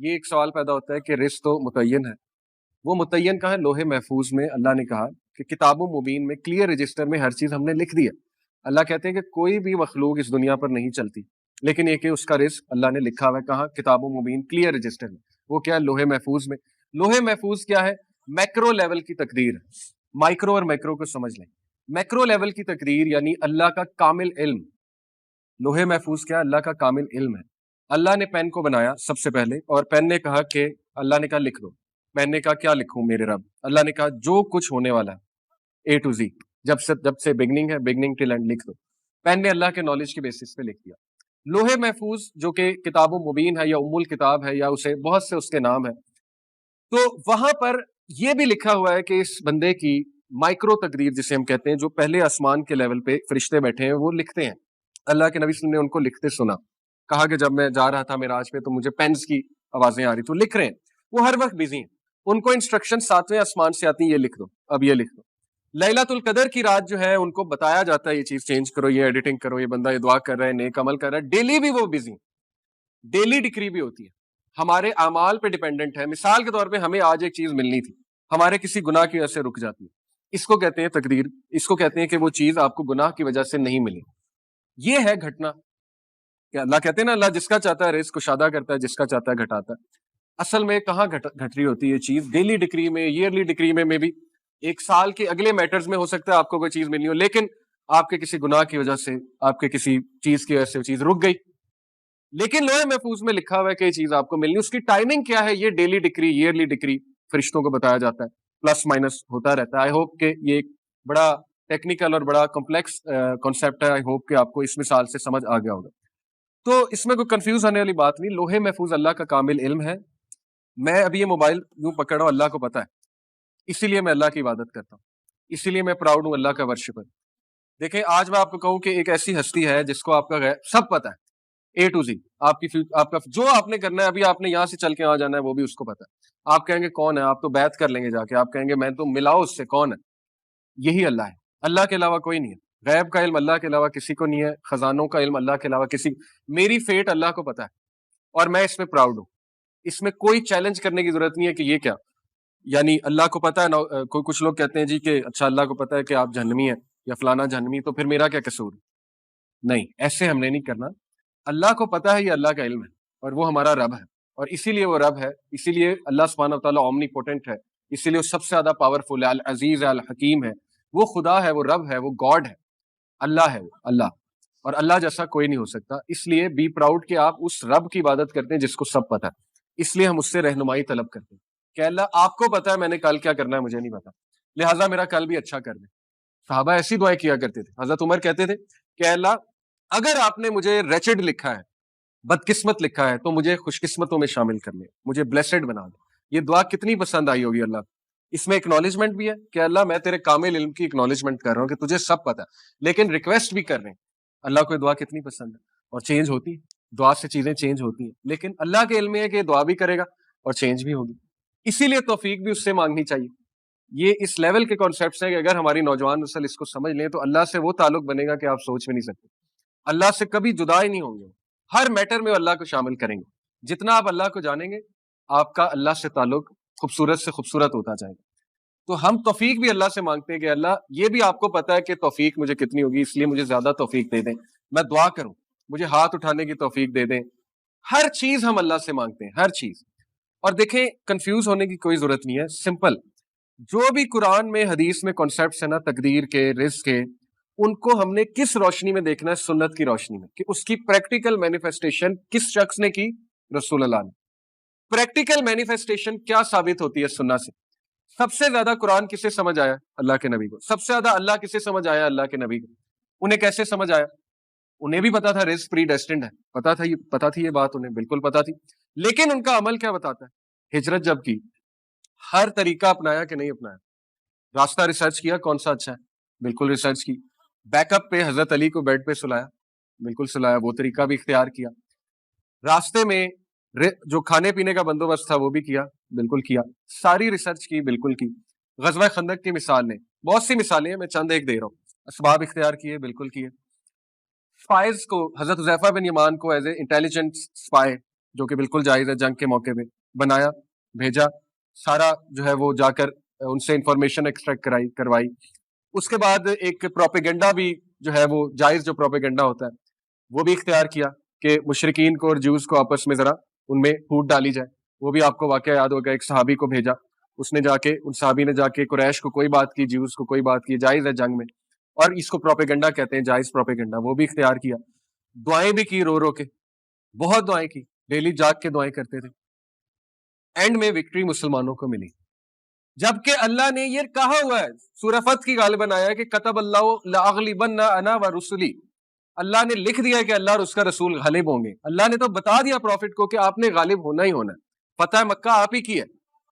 یہ ایک سوال پیدا ہوتا ہے کہ رزق تو متعین ہے، وہ متعین کہاں ہے؟ لوح محفوظ میں اللہ نے کہا کہ کتاب و مبین میں کلیئر رجسٹر میں ہر چیز ہم نے لکھ دی ہے۔ اللہ کہتے ہیں کہ کوئی بھی مخلوق اس دنیا پر نہیں چلتی، لیکن یہ کہ اس کا رزق اللہ نے لکھا ہوا ہے کہاں؟ کتاب و مبین کلیئر رجسٹر میں۔ وہ کیا ہے؟ لوح محفوظ میں۔ لوح محفوظ کیا ہے؟ میکرو لیول کی تقدیر ہے۔ مائکرو اور میکرو کو سمجھ لیں۔ میکرو لیول کی تقدیر یعنی اللہ کا کامل علم۔ لوح محفوظ کیا ہے؟ اللہ کا کامل علم ہے۔ اللہ نے پین کو بنایا سب سے پہلے، اور پین نے کہا کہ اللہ نے کہا لکھ دو۔ پین نے کہا کیا لکھوں میرے رب؟ اللہ نے کہا جو کچھ ہونے والا ہے A to Z، جب سے بگننگ ہے، بگننگ ٹل اینڈ لکھ دو۔ پین نے اللہ کے نالج کے بیسس پہ لکھ دیا۔ لوح محفوظ جو کہ کتاب و مبین ہے یا ام الکتاب ہے یا اسے بہت سے اس کے نام ہے، تو وہاں پر یہ بھی لکھا ہوا ہے کہ اس بندے کی مائکرو تقدیر جسے ہم کہتے ہیں، جو پہلے آسمان کے لیول پہ فرشتے بیٹھے ہیں وہ لکھتے ہیں۔ اللہ کے نبی صلی اللہ علیہ وسلم نے ان کو لکھتے سنا، کہا کہ جب میں جا رہا تھا معراج پہ تو مجھے پینس کی آوازیں آ رہی تو لکھ رہے ہیں، وہ ہر وقت بزی ہیں، ان کو انسٹرکشن 7ویں آسمان سے آتی ہیں، یہ لکھ دو، اب یہ لکھ دو۔ لیلۃ القدر کی رات جو ہے ان کو بتایا جاتا ہے یہ چیز چینج کرو، یہ ایڈیٹنگ کرو، یہ بندہ یہ دعا کر رہا ہے، نیک عمل کر رہا ہے، ڈیلی بھی وہ بزی ہیں، ڈیلی ڈکری بھی ہوتی ہے، ہمارے اعمال پہ ڈیپینڈنٹ ہے۔ مثال کے طور پہ ہمیں آج ایک چیز ملنی تھی، ہمارے کسی گناہ کی وجہ سے رک جاتی ہے، اس کو کہتے ہیں تقدیر، اس کو کہتے ہیں کہ وہ چیز آپ کو گناہ کی وجہ سے نہیں ملی۔ یہ ہے گھٹنا کہ اللہ کہتے ہیں نا، اللہ جس کا چاہتا ہے رزق کشادہ کرتا ہے، جس کا چاہتا ہے گھٹاتا ہے۔ اصل میں کہاں گھٹ رہی ہوتی ہے یہ چیز؟ ڈیلی ڈکری میں، ایئرلی ڈکری میں بھی ایک سال کے اگلے میٹرز میں ہو سکتا ہے آپ کو کوئی چیز ملنی ہو، لیکن آپ کے کسی گناہ کی وجہ سے، آپ کے کسی چیز کی وجہ سے وہ چیز رک گئی، لیکن لوح محفوظ میں لکھا ہوا ہے کہ یہ چیز آپ کو ملنی۔ اس کی ٹائمنگ کیا ہے؟ یہ ڈیلی ڈکری، ایئرلی ڈکری فرشتوں کو بتایا جاتا ہے، پلس مائنس ہوتا رہتا ہے۔ آئی ہوپ کہ یہ ایک بڑا ٹیکنیکل اور بڑا کمپلیکس کانسیپٹ ہے، آئی ہوپ کہ آپ کو اس مثال سے سمجھ آ گیا ہوگا۔ تو اس میں کوئی کنفیوز ہونے والی بات نہیں، لوح محفوظ اللہ کا کامل علم ہے۔ میں ابھی یہ موبائل یوں پکڑ رہا ہوں، اللہ کو پتا ہے، اسی لیے میں اللہ کی عبادت کرتا ہوں، اسی لیے میں پراؤڈ ہوں اللہ کا ورشپر۔ دیکھیں آج میں آپ کو کہوں کہ ایک ایسی ہستی ہے جس کو آپ کا سب پتا ہے، A to Z، آپ کا جو آپ نے کرنا ہے، ابھی آپ نے یہاں سے چل کے وہاں جانا ہے، وہ بھی اس کو پتا ہے۔ آپ کہیں گے کون ہے؟ آپ تو بیعت کر لیں گے جا کے، آپ کہیں گے میں تو ملاؤ اس سے، کون ہے؟ یہی اللہ ہے، اللہ کے علاوہ کوئی نہیں ہے۔ غیب کا علم اللہ کے علاوہ کسی کو نہیں ہے، خزانوں کا علم اللہ کے علاوہ کسی، میری فیٹ اللہ کو پتا ہے اور میں اس میں پراؤڈ ہوں۔ اس میں کوئی چیلنج کرنے کی ضرورت نہیں ہے کہ یہ کیا، یعنی اللہ کو پتا ہے۔ کوئی کچھ لوگ کہتے ہیں جی کہ اچھا اللہ کو پتا ہے کہ آپ جہنمی ہیں یا فلانا جہنمی، تو پھر میرا کیا قصور؟ نہیں، ایسے ہم نے نہیں کرنا۔ اللہ کو پتا ہے، یہ اللہ کا علم ہے اور وہ ہمارا رب ہے، اور اسی لیے وہ رب ہے، اسی لیے اللہ سبحانہ وتعالیٰ اومنی پوٹنٹ ہے، اسی لیے وہ سب سے زیادہ پاورفل ہے، العزیز ہے، الحکیم ہے، وہ خدا ہے، وہ رب ہے، وہ گاڈ ہے، اللہ ہے، وہ اللہ، اور اللہ جیسا کوئی نہیں ہو سکتا۔ اس لیے بی پراؤڈ کہ آپ اس رب کی عبادت کرتے ہیں جس کو سب پتا ہے۔ اس لیے ہم اس سے رہنمائی طلب کرتے ہیں کہ اللہ آپ کو پتا ہے میں نے کل کیا کرنا ہے، مجھے نہیں پتا، لہٰذا میرا کل بھی اچھا کر دیں۔ صحابہ ایسی دعائیں کیا کرتے تھے۔ حضرت عمر کہتے تھے کہ اللہ اگر آپ نے مجھے ریچڈ لکھا ہے، بدقسمت لکھا ہے، تو مجھے خوش قسمتوں میں شامل کر لیں، مجھے بلیسڈ بنا دیں۔ یہ دعا کتنی پسند آئی ہوگی اللہ کو۔ اس میں اکنالجمنٹ بھی ہے کہ اللہ میں تیرے کامل علم کی اکنالجمنٹ کر رہا ہوں کہ تجھے سب پتا ہے، لیکن ریکویسٹ بھی کر رہے ہیں۔ اللہ کو یہ دعا کتنی پسند ہے، اور چینج ہوتی ہے، دعا سے چیزیں چینج ہوتی ہیں، لیکن اللہ کے علم میں ہے کہ دعا بھی کرے گا اور چینج بھی ہوگی، اسی لیے توفیق بھی اس سے مانگنی چاہیے۔ یہ اس لیول کے کانسیپٹس ہیں کہ اگر ہماری نوجوان نسل اس کو سمجھ لیں تو اللہ سے وہ تعلق بنے گا کہ آپ سوچ بھی نہیں سکتے۔ اللہ سے کبھی جدا ہی نہیں ہوں گے، ہر میٹر میں اللہ کو شامل کریں گے۔ جتنا آپ اللہ کو جانیں گے، آپ کا اللہ سے تعلق خوبصورت سے خوبصورت ہوتا جائے گا۔ تو ہم توفیق بھی اللہ سے مانگتے ہیں کہ اللہ یہ بھی آپ کو پتا ہے کہ توفیق مجھے کتنی ہوگی، اس لیے مجھے زیادہ توفیق دے دیں، میں دعا کروں، مجھے ہاتھ اٹھانے کی توفیق دے دیں۔ ہر چیز ہم اللہ سے مانگتے ہیں، ہر چیز۔ اور دیکھیں کنفیوز ہونے کی کوئی ضرورت نہیں ہے، سمپل۔ جو بھی قرآن میں حدیث میں کانسیپٹس ہیں نا، تقدیر کے، رزق کے، ان کو ہم نے کس روشنی میں دیکھنا ہے؟ سنت کی روشنی میں، کہ اس کی پریکٹیکل مینیفیسٹیشن کس شخص نے کی؟ رسول اللہ نے۔ پریکٹیکل مینیفیسٹیشن کیا ثابت ہوتی ہے سنت سے؟ سب سے زیادہ قرآن کسے سمجھ آیا؟ اللہ کے نبی کو۔ سب سے زیادہ اللہ کسے سمجھ آیا؟ اللہ کے نبی کو۔ انہیں کیسے سمجھ آیا؟ انہیں بھی پتا تھا رزق پری ڈیسٹنڈ ہے، پتا تھی یہ بات، انہیں بالکل پتا تھی، لیکن ان کا عمل کیا بتاتا ہے؟ ہجرت جب کی، ہر طریقہ اپنایا کہ نہیں اپنایا؟ راستہ ریسرچ کیا کون سا اچھا ہے؟ بالکل ریسرچ کی۔ بیک اپ پہ حضرت علی کو بیڈ پہ سلایا، بالکل سلایا، وہ طریقہ بھی اختیار کیا۔ راستے میں جو کھانے پینے کا بندوبست تھا وہ بھی کیا، بالکل کیا، ساری ریسرچ کی، بالکل کی۔ غزوہ خندق کی مثال نے، بہت سی مثالیں ہیں، میں چند ایک دے رہا ہوں۔ اسباب اختیار کیے، بالکل کیے۔ اسپائز کو، حضرت حذیفہ بن یمان کو ایز اے انٹیلیجنٹ اسپائی جو کہ بالکل جائز ہے جنگ کے موقع پہ، بنایا، بھیجا، سارا جو ہے وہ جا کر ان سے انفارمیشن ایکسٹریکٹ کروائی. اس کے بعد ایک پروپیگنڈا بھی جو ہے وہ جائز جو پروپیگنڈا ہوتا ہے وہ بھی اختیار کیا کہ مشرکین کو اور جوز کو آپس میں ذرا ان میں پھوٹ ڈالی جائے. وہ بھی آپ کو واقعہ یاد ہوگا، ایک صحابی کو بھیجا، اس نے جا کے، ان صحابی نے جا کے قریش کو کوئی بات کی، جیوز کو کوئی بات کی، جائز ہے جنگ میں، اور اس کو پروپیگنڈا کہتے ہیں، جائز پروپیگنڈا، وہ بھی اختیار کیا. دعائیں بھی کی رو رو کے، بہت دعائیں کی، ڈیلی جاگ کے دعائیں کرتے تھے. اینڈ میں وکٹری مسلمانوں کو ملی، جبکہ اللہ نے یہ کہا ہوا ہے، سورہ فتح کی غالباً آیا ہے کہ کتب اللہ لأغلبن انا ورسلی، اللہ نے لکھ دیا کہ اللہ اور اس کا رسول غالب ہوں گے. اللہ نے تو بتا دیا پروفٹ کو کہ آپ نے غالب ہونا ہی ہونا ہے، فتح مکہ آپ ہی کی ہے.